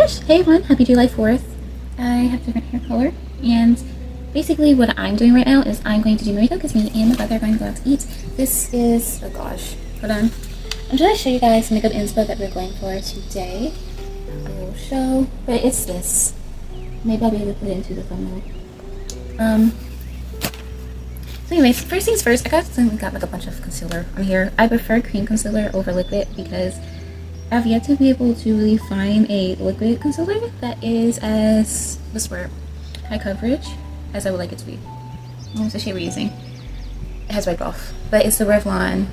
gosh, hey everyone, happy July 4th. I have a different hair color, and basically what I'm doing right now is I'm going to do my makeup because me and my brother are going to go out to eat. This is, oh gosh, hold on. I'm trying to show you guys the makeup inspo that we're going for today. I will show, but it's this. Maybe I'll be able to put it into the thumbnail. So anyways, first things first, I got like a bunch of concealer on here. I prefer cream concealer over liquid because I've yet to be able to really find a liquid concealer that is as, what's the word, high coverage as I would like it to be. What's the shade we're using? It has wiped off, but it's the Revlon.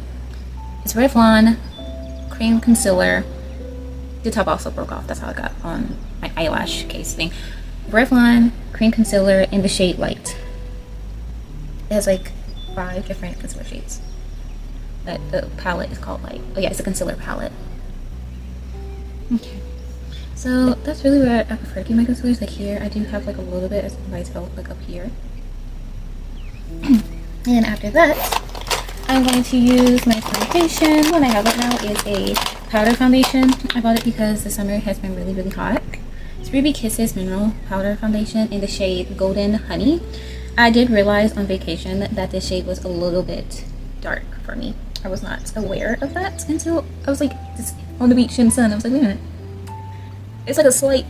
It's Revlon cream concealer. The top also broke off. That's how I got on my eyelash case thing. Revlon cream concealer in the shade Light. It has like 5 different concealer shades, but the palette is called Light. Oh yeah, it's a concealer palette. Okay, so that's really where I prefer to do my concealers. Like here, I do have like a little bit, as you can tell, like up here. And after that, I'm going to use my foundation. What I have right now is a powder foundation. I bought it because the summer has been really, really hot. It's Ruby Kisses Mineral Powder Foundation in the shade Golden Honey. I did realize on vacation that this shade was a little bit dark for me. I was not aware of that until I was like just on the beach in the sun. I was like, wait a minute, it's like a slight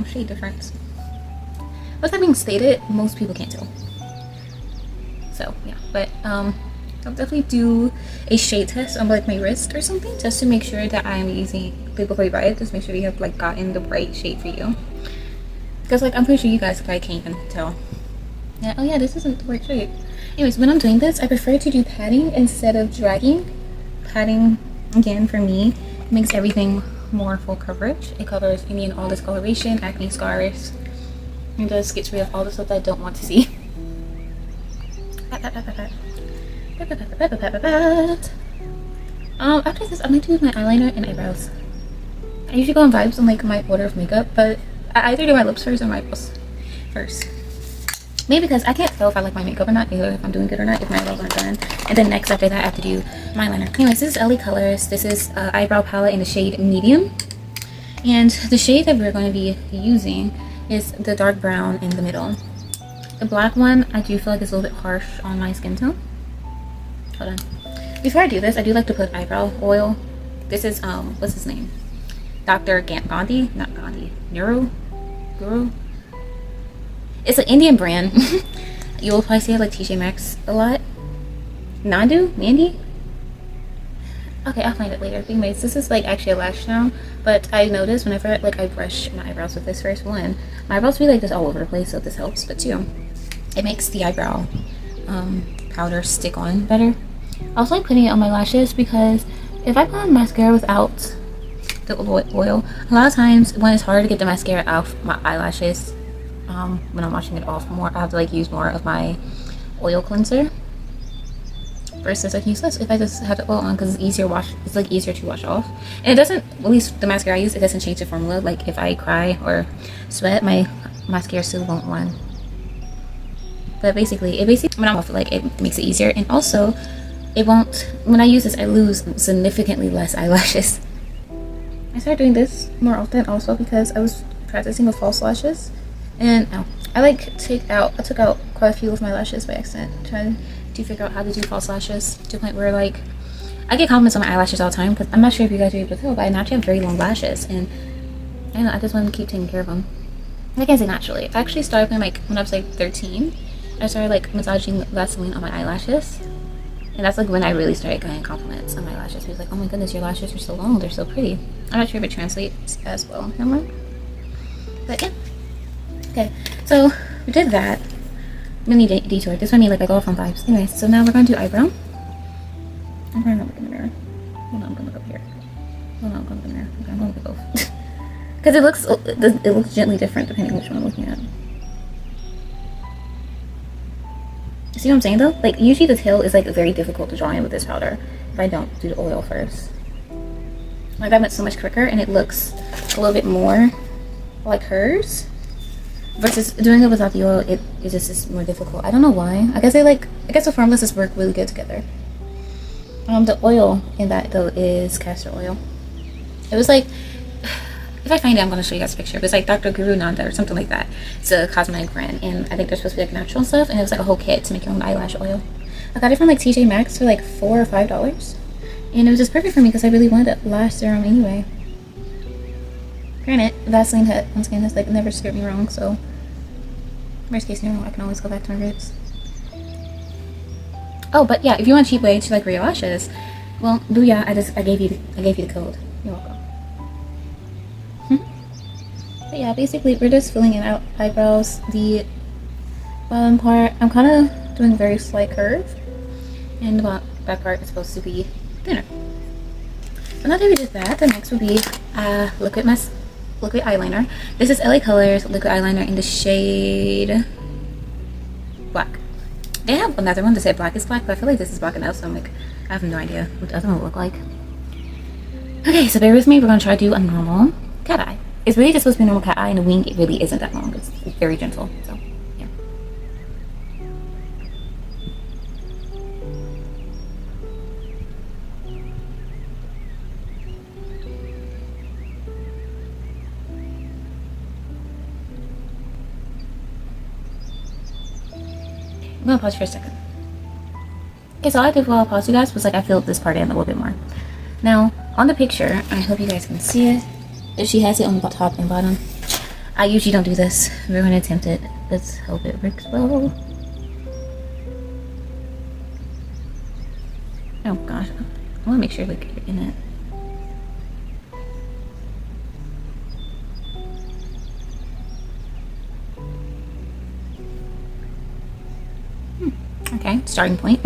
shade difference. With that being stated, most people can't tell. So yeah, but I'll definitely do a shade test on like my wrist or something just to make sure that I'm using, before you buy it, just make sure you have like gotten the right shade for you. Because like I'm pretty sure you guys probably can't even tell. Yeah, oh yeah, this isn't the right shade. Anyways, when I'm doing this, I prefer to do patting instead of dragging. Patting, again, for me, makes everything more full coverage. It covers any and all discoloration, acne scars, and just gets rid of all the stuff that I don't want to see. After this, I'm going to do my eyeliner and eyebrows. I usually go on vibes on like my order of makeup, but I either do my lips first or my eyebrows first. Maybe because I can't tell if I like my makeup or not, either if I'm doing good or not, if my eyebrows aren't done. And then next after that, I have to do my eyeliner. Anyways, this is LA Colors. This is eyebrow palette in the shade Medium. And the shade that we're going to be using is the dark brown in the middle. The black one, I do feel like it's a little bit harsh on my skin tone. Hold on. Before I do this, I do like to put eyebrow oil. This is, what's his name? Dr. Gandhi? Not Gandhi. Guru? It's an Indian brand. You'll probably see it like TJ Maxx a lot. Mandy? Okay, I'll find it later. But anyways, this is like actually a lash now, but I noticed whenever like I brush my eyebrows with this first one, my eyebrows be like this all over the place, so this helps. But two, it makes the eyebrow powder stick on better. I also like putting it on my lashes because if I put on mascara without the oil, a lot of times when it's hard to get the mascara off my eyelashes, when I'm washing it off more, I have to like use more of my oil cleanser versus I can use less if I just have the oil on because it's easier it's like easier to wash off. And it doesn't, at least the mascara I use, it doesn't change the formula. Like if I cry or sweat, my mascara still won't run. But basically when I'm off it, like it makes it easier. And also it won't, when I use this, I lose significantly less eyelashes. I started doing this more often also because I was practicing with false lashes. And I took out quite a few of my lashes by accident, trying to figure out how to do false lashes to the point where like I get compliments on my eyelashes all the time because I'm not sure if you guys are able to tell, but I naturally have very long lashes, and I don't know, I just want to keep taking care of them. I can't say naturally. I actually started when I was like 13. I started like massaging Vaseline on my eyelashes, and that's like when I really started getting compliments on my lashes. He was like, "Oh my goodness, your lashes are so long. They're so pretty." I'm not sure if it translates as well. But yeah. Okay, so we did that. Mini detour. This one made like I go off on vibes. Anyways, so now we're going to do eyebrow. I'm trying to look in the mirror. Hold on, I'm gonna look up here. Hold on, I'm gonna look in the mirror. Okay, I'm gonna look at both. Because it looks gently different depending on which one I'm looking at. See what I'm saying though? Like usually the tail is like very difficult to draw in with this powder if I don't do the oil first. Like that went so much quicker and it looks a little bit more like hers. Versus doing it without the oil, it just is more difficult. I don't know why. I guess the formulas just work really good together. The oil in that though is castor oil. It was like, If I find it, I'm going to show you guys a picture. But it's like Dr. Guru Nanda or something like that. It's a cosmetic brand, and I think they're supposed to be like natural stuff, and it was like a whole kit to make your own eyelash oil. I got it from like TJ Maxx for like $4 or $5, and it was just perfect for me because I really wanted a lash serum anyway. Granted, Vaseline once again has like never steered me wrong, so worst case scenario, I can always go back to my roots. Oh, but yeah, if you want a cheap way to like grow your lashes, well, booyah! I gave you the code. You're welcome. But yeah, basically we're just filling in out eyebrows. The bottom part, I'm kind of doing a very slight curve, and the back part is supposed to be thinner. So now that we did that, the next would be liquid eyeliner. This is LA Colors liquid eyeliner in the shade black. They have another one that said black is black, but I feel like this is black enough, so I'm like, I have no idea what the other one would look like. Okay, so bear with me. We're gonna try to do a normal cat eye. It's really just supposed to be a normal cat eye, and the wing, it really isn't that long. It's very gentle, so yeah. I'm gonna pause for a second. Okay, so all I did while I paused you guys was like I filled this part in a little bit more. Now, on the picture, I hope you guys can see it. She has it on the top and bottom. I usually don't do this. We're going to attempt it. Let's hope it works well. Oh gosh. I want to make sure like you're in it. Okay, starting point.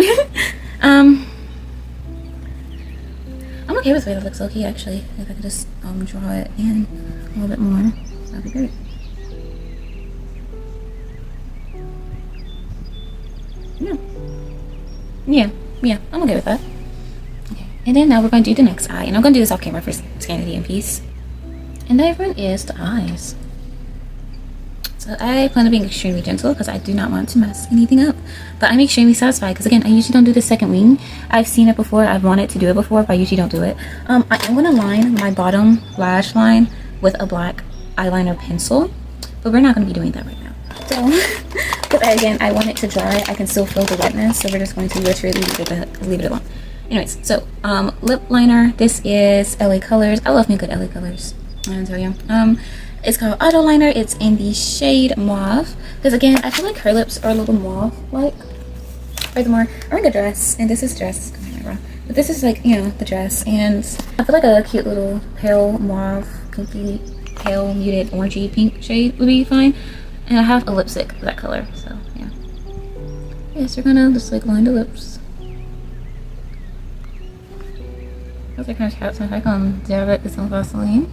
I'm okay with the way that looks okay actually. If I could just draw it in a little bit more, that'd be great. Yeah, I'm okay with that. Okay, and then now we're going to do the next eye, and I'm going to do this off camera for sanity and peace. And that one is the eyes. So I plan on being extremely gentle because I do not want to mess anything up. But I'm extremely satisfied because again, I usually don't do the second wing. I've seen it before. I've wanted to do it before, but I usually don't do it. I am going to line my bottom lash line with a black eyeliner pencil, but we're not going to be doing that right now. So, but again, I want it to dry. I can still feel the wetness, so we're just going to literally leave it alone. Anyways, so lip liner. This is LA Colors. I love me good LA Colors. I'll tell you. It's called Auto Liner. It's in the shade Mauve. Because again, I feel like her lips are a little mauve-like. Furthermore, I'm wearing a dress, and this is dress. But this is like, you know, the dress. And I feel like a cute little pale mauve, pinky, pale, muted, orangey pink shade would be fine. And I have a lipstick of that color, so yeah. Yes, we're gonna just like line the lips. I was like kind of shout some back on dab it with some Vaseline.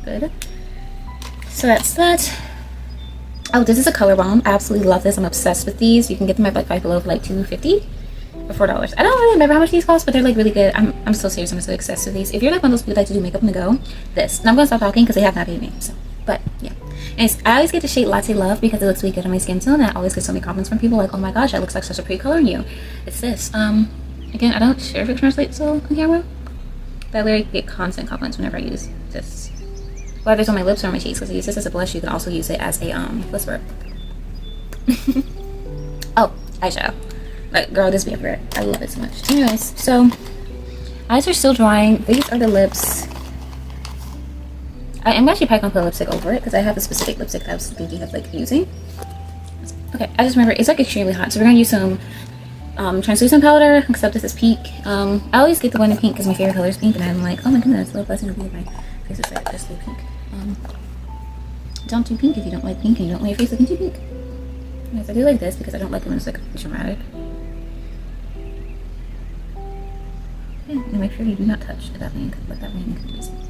Good. So that's that. Oh, this is a color bomb. I absolutely love this. I'm obsessed with these. You can get them at like Five Below for like $2.50 or $4. I don't really remember how much these cost, but they're like really good. I'm so serious. I'm so obsessed with these. If you're like one of those people that like to do makeup on the go, this. And I'm gonna stop talking because they have not paid me. So, but yeah. Anyways, I always get the shade Latte Love because it looks really good on my skin tone. And I always get so many compliments from people like, "Oh my gosh, that looks like such a pretty color on you." It's this. Again, I don't sure if it translates so on camera, but I literally get constant compliments whenever I use this. Whether it's on my lips or on my cheeks, because I use this as a blush, you can also use it as a whisper. Oh, eyeshadow. Like, girl, this be a favorite. I love it so much. Anyways, so eyes are still drying. These are the lips. I am actually probably gonna put lipstick over it because I have a specific lipstick that I was thinking of like using. Okay, I just remember it's like extremely hot, so we're gonna use some translucent powder. Except this is pink. I always get the one in pink because my favorite color is pink, and I'm like, oh my goodness, what a blessing to be my face is like just pink. Don't do pink if you don't like pink and you don't want your face looking too pink. Yes, I do like this because I don't like it when it's like dramatic. Okay, and make sure you do not touch that wing, but that wing is pink.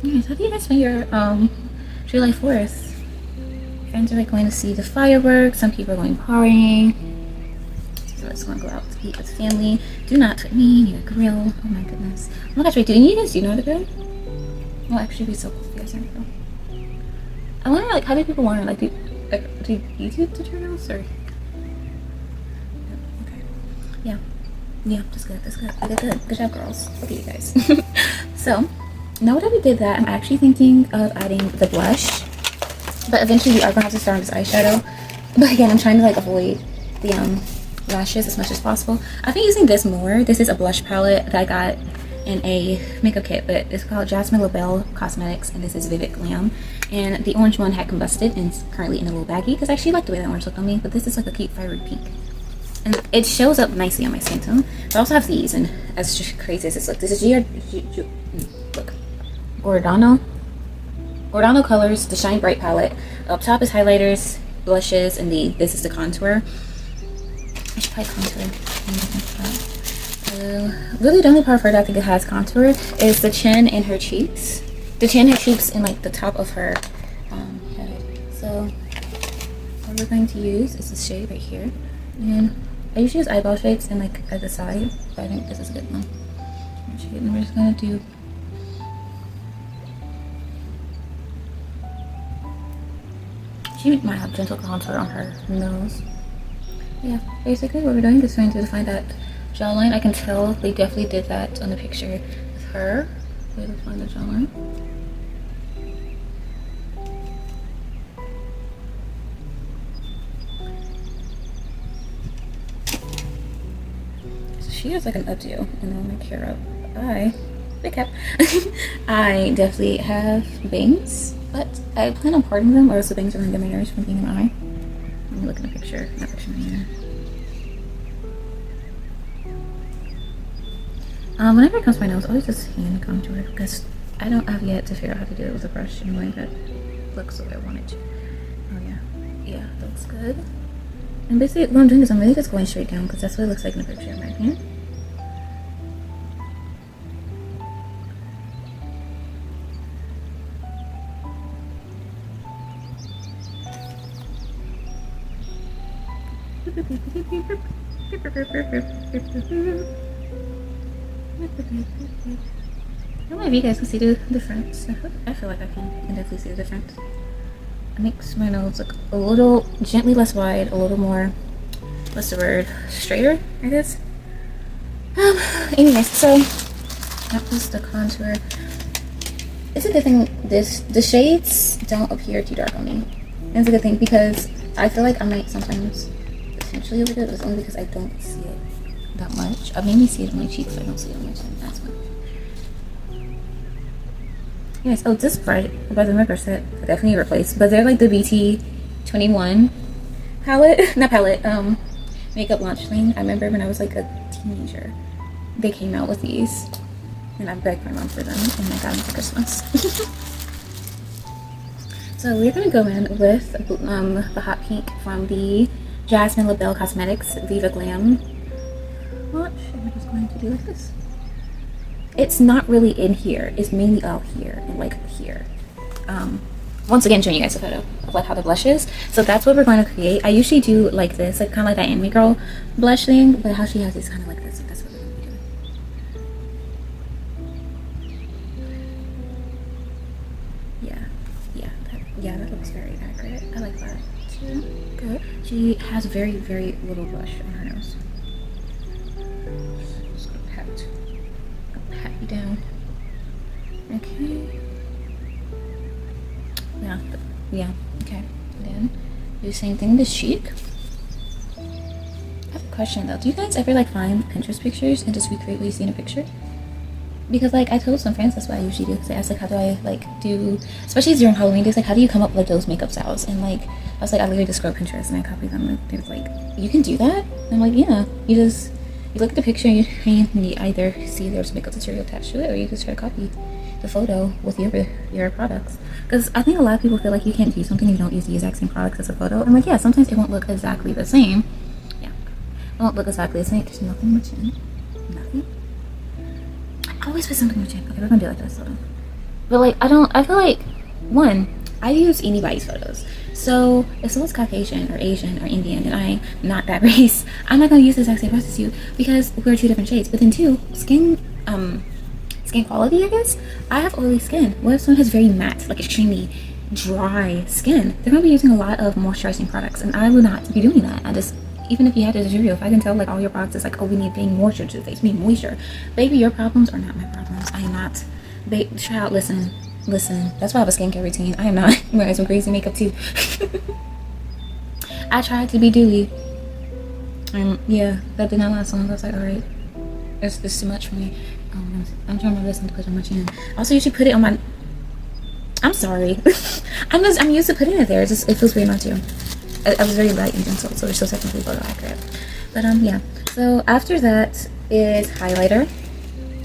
Yes, how do you guys find your July 4th? Friends are like going to see the fireworks. Some people are going partying. So let's go out. eat with family. Do not put me near a grill. Oh my goodness. Oh my gosh, wait, do you guys know how to grill? Well, actually, be so cool if you guys know how to grill. I wonder, like, how do people want to, like, do YouTube tutorials, or? Okay. Yeah. Yeah, that's good, that's good. I did good. Good job, girls. Look at you guys. So, now that we did that, I'm actually thinking of adding the blush. But eventually we are going to have to start on this eyeshadow. But again, I'm trying to, like, avoid the lashes as much as possible. I've been using this more. This is a blush palette that I got in a makeup kit, but it's called Jasmine LaBelle Cosmetics, and this is Vivid Glam. And the orange one had combusted and it's currently in a little baggie because I actually like the way that orange looked on me, but this is like a cute fiery pink. And it shows up nicely on my skin tone. But I also have these, and as crazy as this looks, this is look, Giordano Colors, the Shine Bright palette. Up top is highlighters, blushes, and this is the contour. I should probably contour. Really the only part of her that I think it has contour is the chin and her cheeks. The chin, her cheeks, and like the top of her head. So what we're going to use is this shade right here. And I usually use eyeball shades and like at the side, but I think this is a good one. And we're just gonna do she might have gentle contour on her nose. Yeah, basically what we're doing is trying to define that jawline. I can tell they definitely did that on the picture with her. Way to define the jawline. So she has like an updo, and I'll make her up. Big cap. I definitely have bangs, but I plan on parting them, or else the bangs are gonna get my nose from being an eye. Let me look at the picture. That picture right here. Whenever it comes to my nose, I always just hand contour because I don't have yet to figure out how to do it with a brush in a way that looks the way I want it to. Oh yeah, yeah, that looks good. And basically, what I'm doing is I'm really just going straight down because that's what it looks like in the picture, in my opinion. I don't know if you guys can see the difference. I feel like I can definitely see the difference. It makes my nose look a little gently less wide, a little more, what's the word, straighter, I guess. Anyways, so that was the contour. It's a good thing the shades don't appear too dark on me. And it's a good thing because I feel like I might sometimes potentially overdo it, but it's only because I don't see it that much. I mainly see it on my cheeks, but I don't see it on my chin. That's why. Anyways, oh, this brush by the makeup set I definitely replaced, but they're like the BT 21 palette, not palette, makeup launch thing. I remember when I was like a teenager, they came out with these, and I begged my mom for them, and I got them for Christmas. So we're gonna go in with the hot pink from the Jasmine LaBelle Cosmetics Viva Glam launch, and we're just going to do like this. It's not really in here, it's mainly out here and like here. Once again showing you guys a photo of like how the blush is. So that's what we're going to create. I usually do like this, like kind of like that anime girl blush thing, but how she has is kind of like this. So that's what we're going to be doing. That looks very accurate. I like that too. Good. She has very, very little blush on her nose. Just gonna pat you down. Okay. Yeah, okay. Then do the same thing this cheek. I have a question though. Do you guys ever like find Pinterest pictures and just recreate what you see in a picture? Because like I told some friends that's what I usually do, because they asked like how do I like do, especially during Halloween days, like how do you come up with those makeup styles? And like I was like, I literally just go to Pinterest and I copy them, and they was like, you can do that? And I'm like, yeah, you look at the picture and you either see there's a makeup tutorial attached to it, or you just try to copy the photo with your products. Because I think a lot of people feel like you can't do something if you don't use the exact same products as a photo. I'm like, yeah, sometimes it won't look exactly the same. Yeah, it won't look exactly the same. There's nothing much in it. Nothing. I always put something much in. Okay, we're gonna do it like this though. But like I feel like, one, I use anybody's photos. So if someone's Caucasian or Asian or Indian and I'm not that race, I'm not gonna use the exact same brush as you because we're two different shades. But then two, skin quality, I guess. I have oily skin. What if someone has very matte, like extremely dry skin? They're gonna be using a lot of moisturizing products, and I will not be doing that. I just, even if you had a tutorial, if I can tell like all your products is like, oh, we need being moisture to the face, we need moisture. Baby, your problems are not my problems. I am not. Child, listen. That's why I have a skincare routine. I am not wearing some crazy makeup too. I tried to be dewy. Yeah, that did not last long. I was like, alright, it's too much for me. I'm trying to listen to put on my chin. Also, you should put it on my. I'm sorry. I'm used to putting it there. It feels weird not to. I was very light and gentle, so it's still technically photo accurate. But yeah. So after that is highlighter.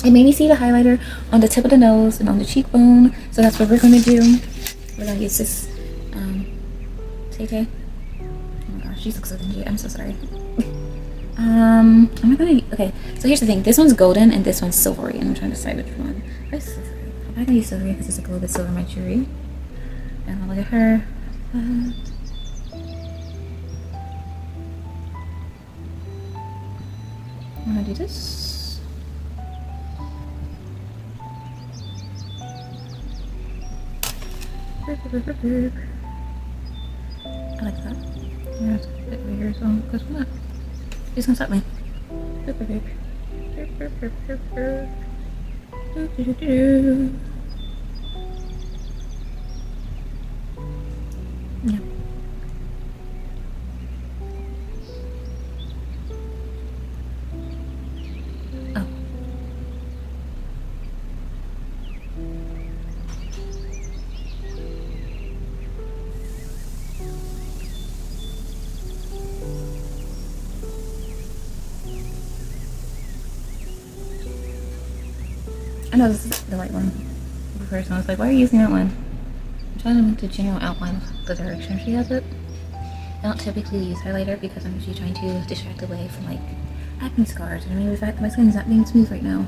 It made me see the highlighter on the tip of the nose and on the cheekbone. So that's what we're gonna do. We're gonna use this Tay. Oh my gosh, she looks so dingy. I'm so sorry. Okay, so here's the thing. This one's golden and this one's silvery, and I'm trying to decide which one. Where's silvery? I'm not gonna use silvery because it's like a little bit silver in my jewelry. And I'll look at her. I'm gonna do this. I like that. Yeah, it's a bit right here, so because what? He's gonna stop me. Yeah. Oh. I know this is the right one. The first one, I was like, why are you using that one? I'm trying to make the general outline of the direction she has it. I don't typically use highlighter because I'm usually trying to distract away from like acne scars. I mean, the fact that my skin is not being smooth right now.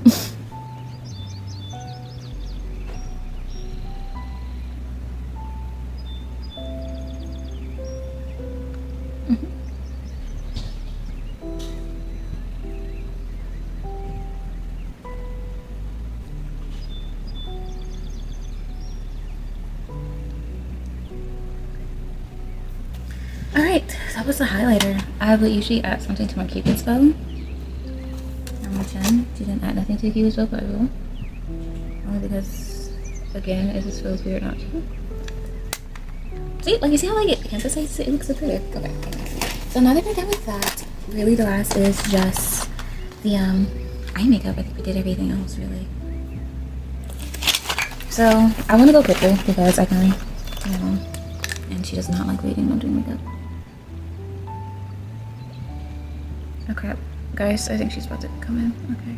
Alright, so that was the highlighter. I would usually add something to my Cupid's bow. On my chin. She didn't add nothing to the Cupid's bow, but I will. Only because, again, it just feels weird not to. See, like you see how I get cancer sites? It looks so pretty. Go back. So now that we're done with that, really the last is just the eye makeup. I think we did everything else, really. So I want to go quicker because I can, you know, and she does not like waiting on doing makeup. Oh crap. Guys, I think she's about to come in. Okay,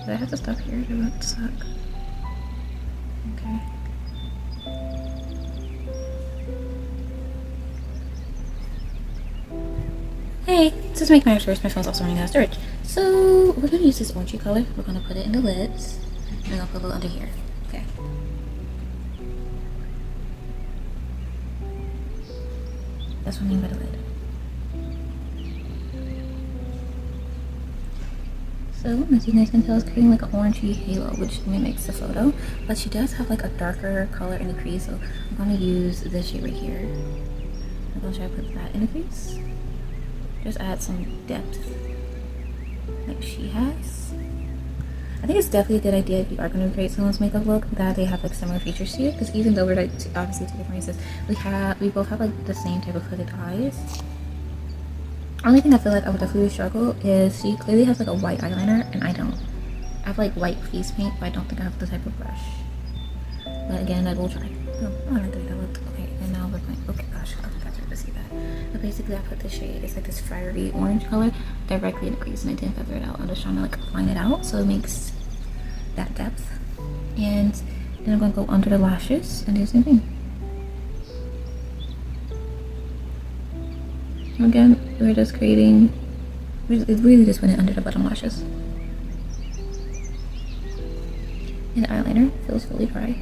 do I have to stop here? Do it suck? Okay. Hey, just to make matters worse, my phone's also running out of storage. So we're gonna use this orangey color. We're gonna put it in the lids. And I'm gonna put a little under here. Okay. That's what I mean by the lid. So, as you guys can tell, it's creating like an orangey halo, which mimics the photo. But she does have like a darker color in the crease, so I'm gonna use this shade right here. I'm gonna try to put that in the crease. Just add some depth, like she has. I think it's definitely a good idea if you are going to create someone's makeup look that they have like similar features to you, because even though we're like obviously two different races, we both have like the same type of hooded eyes. Only thing I feel like I would definitely struggle is she clearly has like a white eyeliner and I don't. I have like white face paint, but I don't think I have the type of brush. But again, I will try. Oh, I like the way that looked. Okay, and now we're going. Okay, gosh, I think I tried to see that. But basically, I put this shade. It's like this fiery orange color directly in the crease, and I didn't feather it out. I'm just trying to like line it out so it makes that depth. And then I'm gonna go under the lashes and do the same thing. Again, we're just creating. It really just went under the bottom lashes. And the eyeliner feels really dry.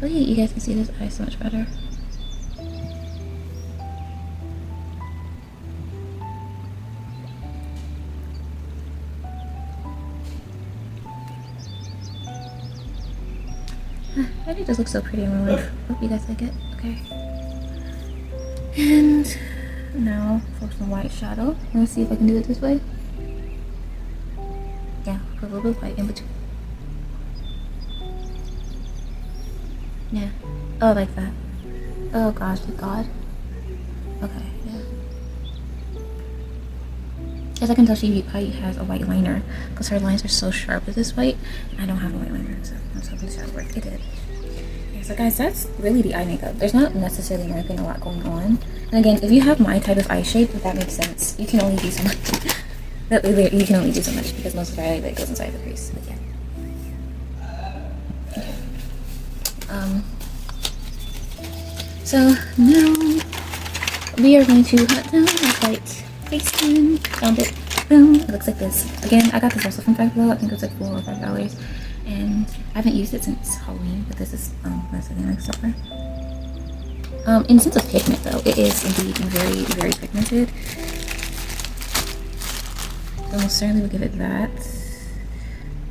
Oh yeah, you guys can see this eye so much better. I think this looks so pretty in real life. Hope you guys like it. Okay. And now for some white shadow. Let's see if I can do it this way. Yeah, put a little bit of white in between. Yeah. Oh, like that. Oh gosh, thank God. Okay, yeah. As I can tell, she probably has a white liner because her lines are so sharp with this white. I don't have a white liner, so I'm just hoping this will work. It did. Yeah, so guys, that's really the eye makeup. There's not necessarily a lot going on. And again, if you have my type of eye shape, that makes sense. You can only do so much. You can only do so much because most of our eyelid goes inside the crease. But yeah. Okay. So now we are going to hot down our white face tone. Found it. Boom. It looks like this. Again, I got this also from Five Below. I think it was like $4 or $5. And I haven't used it since Halloween, but this is less than like supper. In the sense of pigment though, it is indeed very, very pigmented. Almost certainly will give it that.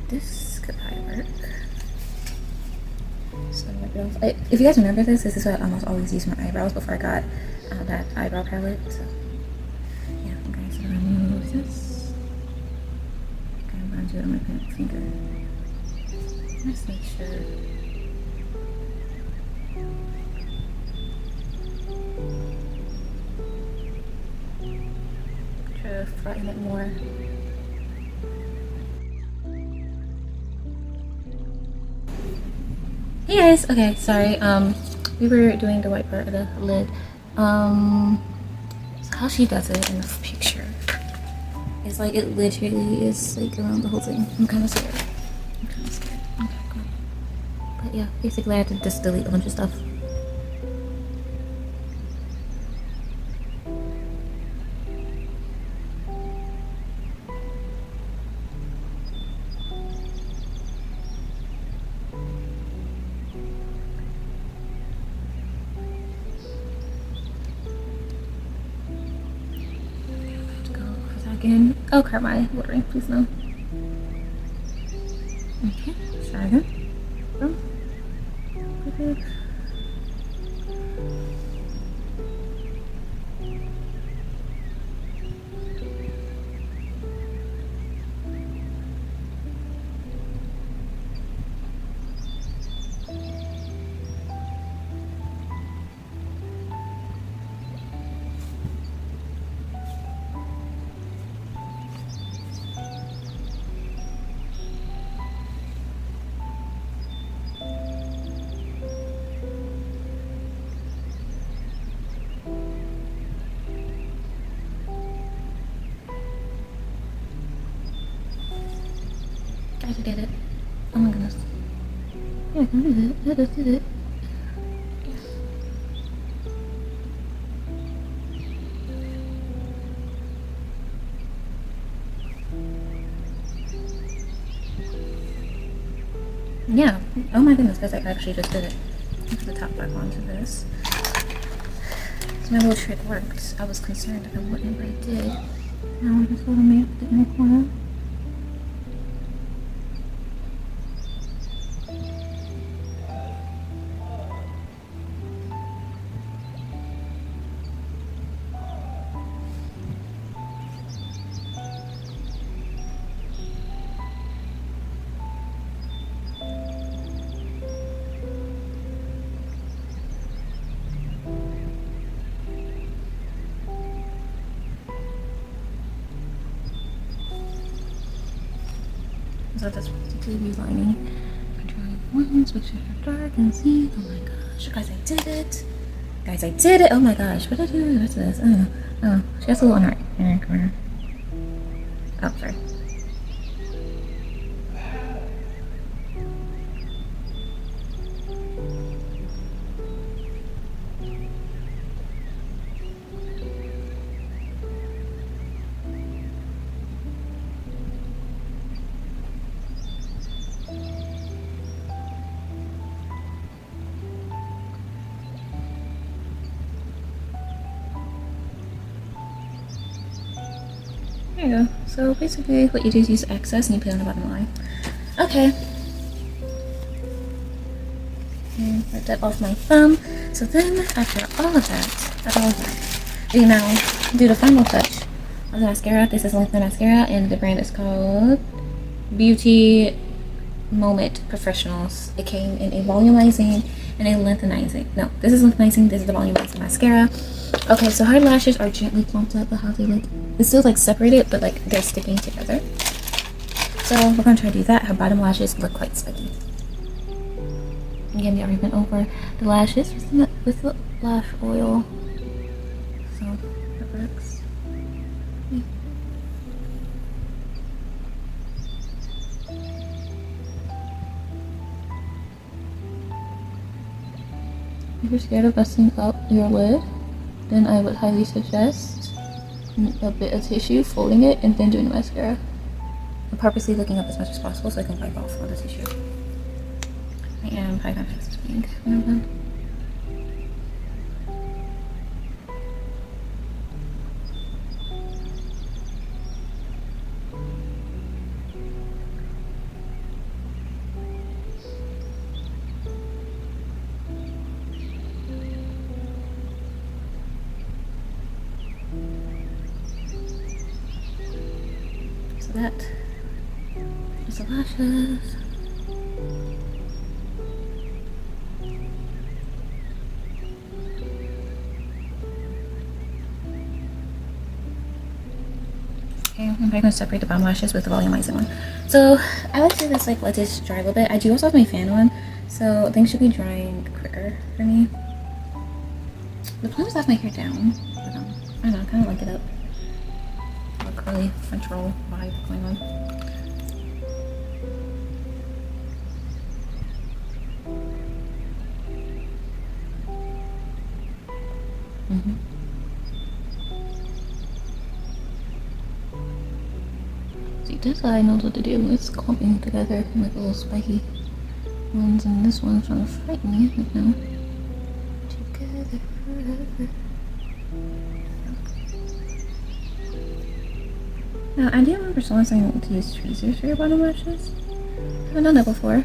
This could probably work. So if you guys remember this is what I almost always use my eyebrows before I got that eyebrow palette. So yeah, I'm going to remove this. I'm going to do it on my finger. Let's make sure. Try to flatten it more. Hey guys, okay, sorry. We were doing the white part of the lid. So how she does it in the picture is like it literally is like around the whole thing. I'm kind of scared. Okay, cool. But yeah, basically I had to just delete a bunch of stuff. Again. Oh crap, my watering, please no. Okay, try again. Oh. Good. I did it. Oh my goodness. Yeah, I did it. I just did it. Yeah. Oh my goodness, guys, I actually just did it. Put the top back onto this. So my little trick worked. I was concerned that I wouldn't, but it did. Now I'm just going to make the inner corner. So that's basically relining. Controlling ones, which are dark and see. Oh my gosh, guys, I did it! Guys, I did it! Oh my gosh, what did I do? What's this? I don't know. Oh, she has a little on her inner corner. Oh, sorry. There you go. So basically what you do is use excess and you put it on the bottom line. Okay. And wipe that off my thumb. So then after all of that, we now do the final touch of the mascara. This is Lengthen Mascara and the brand is called Beauty Moment Professionals. It came in a volumizing and a lengthenizing. No, this is lengthenizing, this is the volumizing mascara. Okay, so her lashes are gently plumped up, but how they look, it's still like separated, but like they're sticking together. So we're gonna try to do that. Her bottom lashes look quite spiky. Again, we already went over the lashes with the lash oil. So that works. Yeah. If you're scared of messing up your lid, then I would highly suggest a bit of tissue, folding it, and then doing the mascara. I'm purposely looking up as much as possible so I can wipe off all the tissue. I am probably gonna fix this pink when I'm done. So that is the lashes. Okay, I'm probably going to separate the bottom lashes with the volumizing one. So I like to just like let this dry a little bit. I do also have my fan on, so things should be drying quicker for me. The plan is to have my hair down, but I don't know, I kind of like it up. A curly French roll vibe going on. See, this side knows what to do. It's clumping together like little spiky ones, and this one's trying to frighten me right now. Together forever. Now, I do remember someone saying to use tweezers for your bottom lashes. I haven't done that before.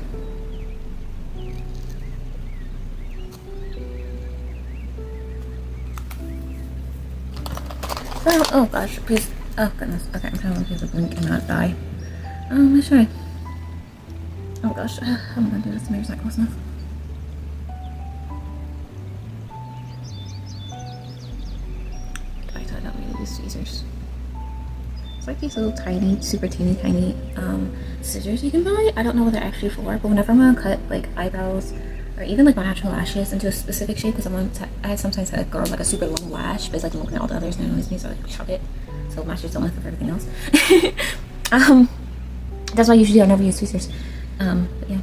So, oh gosh, please. Oh goodness. Okay, I'm trying to use a blink and not die. Let's try. Oh gosh, I'm gonna do this. Maybe it's not close enough. I thought that we use tweezers. It's like these little tiny, super teeny tiny scissors you can buy. I don't know what they're actually for, but whenever I'm gonna cut like eyebrows or even like my natural lashes into a specific shape, because I sometimes have girl like a super long lash, but it's like looking at all the others and it always means I like chop it. So lashes don't look for everything else. That's why usually I never use tweezers. But yeah.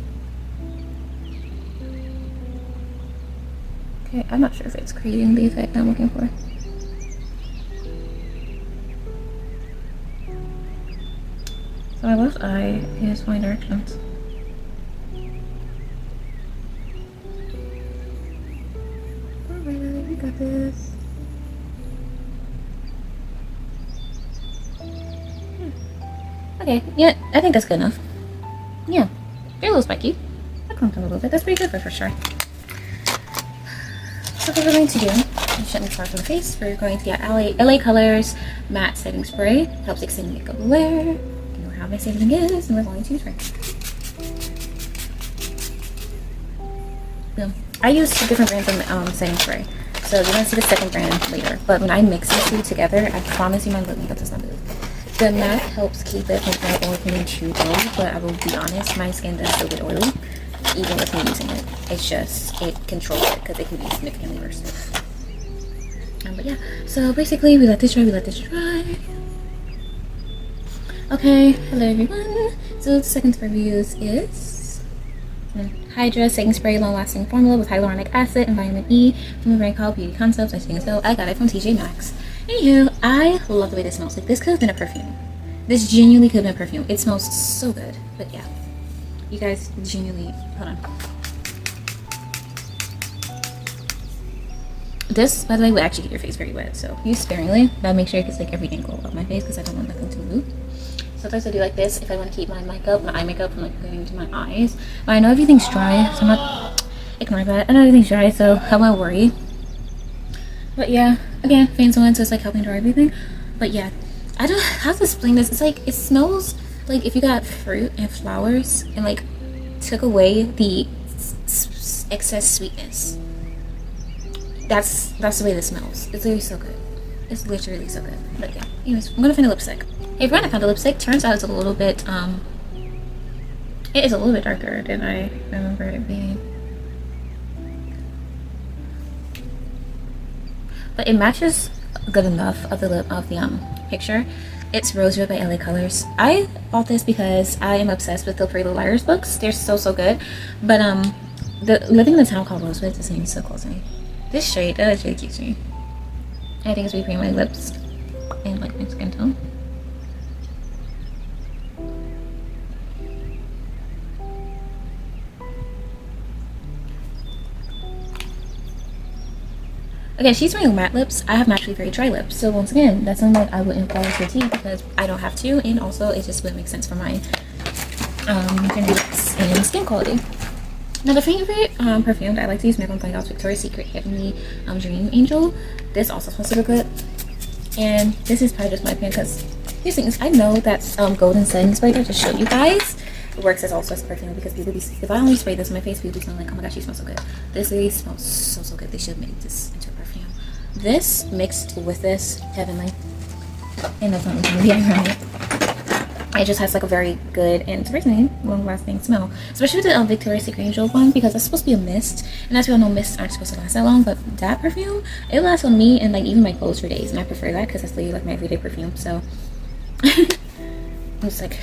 Okay, I'm not sure if it's creating the effect I'm looking for. So my left eye is my directions. Alright, we got this. Okay, yeah, I think that's good enough. Yeah, they're a little spiky. I clumped them a little bit. That's pretty good for sure. So what we're going to do, is gently start from the face. We're going to get LA Colors Matte Setting Spray. Helps extend makeup wear. You know how my setting is, and we're going to try. So, I use different brands of setting spray. So you're going to see the second brand later. But when I mix these two together, I promise you my lip makeup does not move. The matte helps keep it from all becoming too oily, but I will be honest, my skin does still get oily, even with me using it. It's just, it controls it, because it can be significantly worse. But yeah, so basically, we let this dry. Okay, hello everyone. So the second spray we use is Hydra Setting Spray Long Lasting Formula with Hyaluronic Acid and Vitamin E from the brand called Beauty Concepts. I think so. I got it from TJ Maxx. Anywho, I love the way this smells. Like, this could have been a perfume. This genuinely could have been a perfume. It smells so good. But yeah, you guys genuinely, hold on. This, by the way, will actually get your face very wet, so use sparingly, but make sure it gets like every angle of my face because I don't want nothing to move. Sometimes I do like this if I want to keep my makeup, my eye makeup from like going to my eyes. But I know everything's dry, so I'm not ignoring that. I know everything's dry, so I won't worry. But yeah, again, fan one, so it's like helping dry everything. But yeah, I don't know how to explain this. It's like, it smells like if you got fruit and flowers and like took away the excess sweetness. That's the way this smells. It's literally so good. It's literally so good. But yeah, anyways, I'm gonna find a lipstick. Hey everyone, I found a lipstick. Turns out it's a little bit it is a little bit darker than I remember it being. But it matches good enough of the picture. It's Rose Red by LA Colors. I bought this because I am obsessed with the Pretty Little Liars books. They're so good. But the Living in the Town Called Rosewood, this name is so close to me. This shade, that really cute to me. I think it's really pretty on my lips and like my skin tone. Okay, she's wearing matte lips. I have naturally very dry lips. So once again, that's something that I wouldn't follow her tea because I don't have to, and also it just wouldn't make sense for my genetics and skin quality. Now the favorite perfume that I like to use, Maybelline Flying Victoria's Secret Heavenly Dream Angel. This also smells super good. And this is probably just my opinion because here's the thing is I know that Golden Sun spray that I just showed you guys works as also as perfume because people be, if I only spray this on my face, people be smelling like, oh my gosh, she smells so good. This really smells so good. They should make this into a perfume. This mixed with this, heavenly, and that's not even the ironic. It just has like a very good and surprisingly long-lasting smell, especially with the Victoria's Secret Angel one because it's supposed to be a mist, and as we all know, mists aren't supposed to last that long. But that perfume, it lasts on me and like even my clothes for days, and I prefer that because that's literally like my everyday perfume. So it's like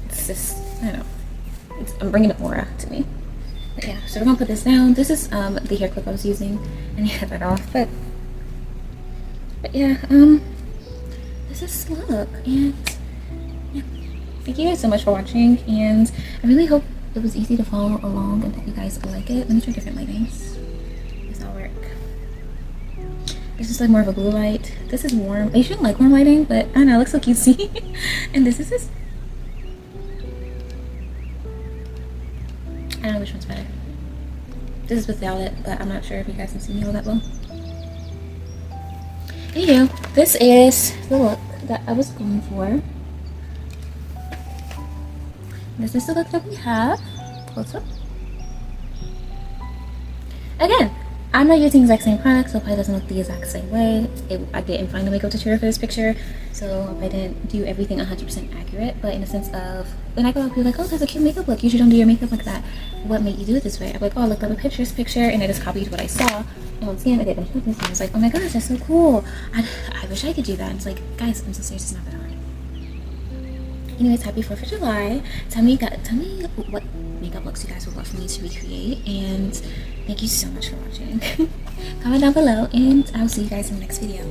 it's just, I don't know, I'm bringing an aura to me. But yeah, so we're gonna put this down. This is the hair clip I was using, and you have that off. But yeah, this is Slug, and yeah, thank you guys so much for watching, and I really hope it was easy to follow along and that you guys like it. Let me try different lightings. Does that work? This is like more of a blue light. This is warm. I shouldn't like warm lighting, but I don't know, it looks so cutesy. And this is this. I don't know which one's better. This is without it, but I'm not sure if you guys can see me all that well. Anywho, this is the look that I was going for. This is the look that we have. Close up. Again, I'm not using the exact same product, so it probably doesn't look the exact same way. I didn't find the makeup tutorial for this picture, so I didn't do everything 100% accurate. But in the sense of, when I go up, people are like, oh, that's a cute makeup look. You usually don't do your makeup like that. What made you do it this way? I'm like, oh, I looked up a Pinterest picture, and I just copied what I saw. And once again, I did a bunch of things, and I was like, oh my gosh, that's so cool. I wish I could do that. And it's like, guys, I'm so serious, it's not that hard. Anyways, happy 4th of July. Tell me what makeup looks you guys would love for me to recreate, and thank you so much for watching. Comment down below, and I'll see you guys in the next video.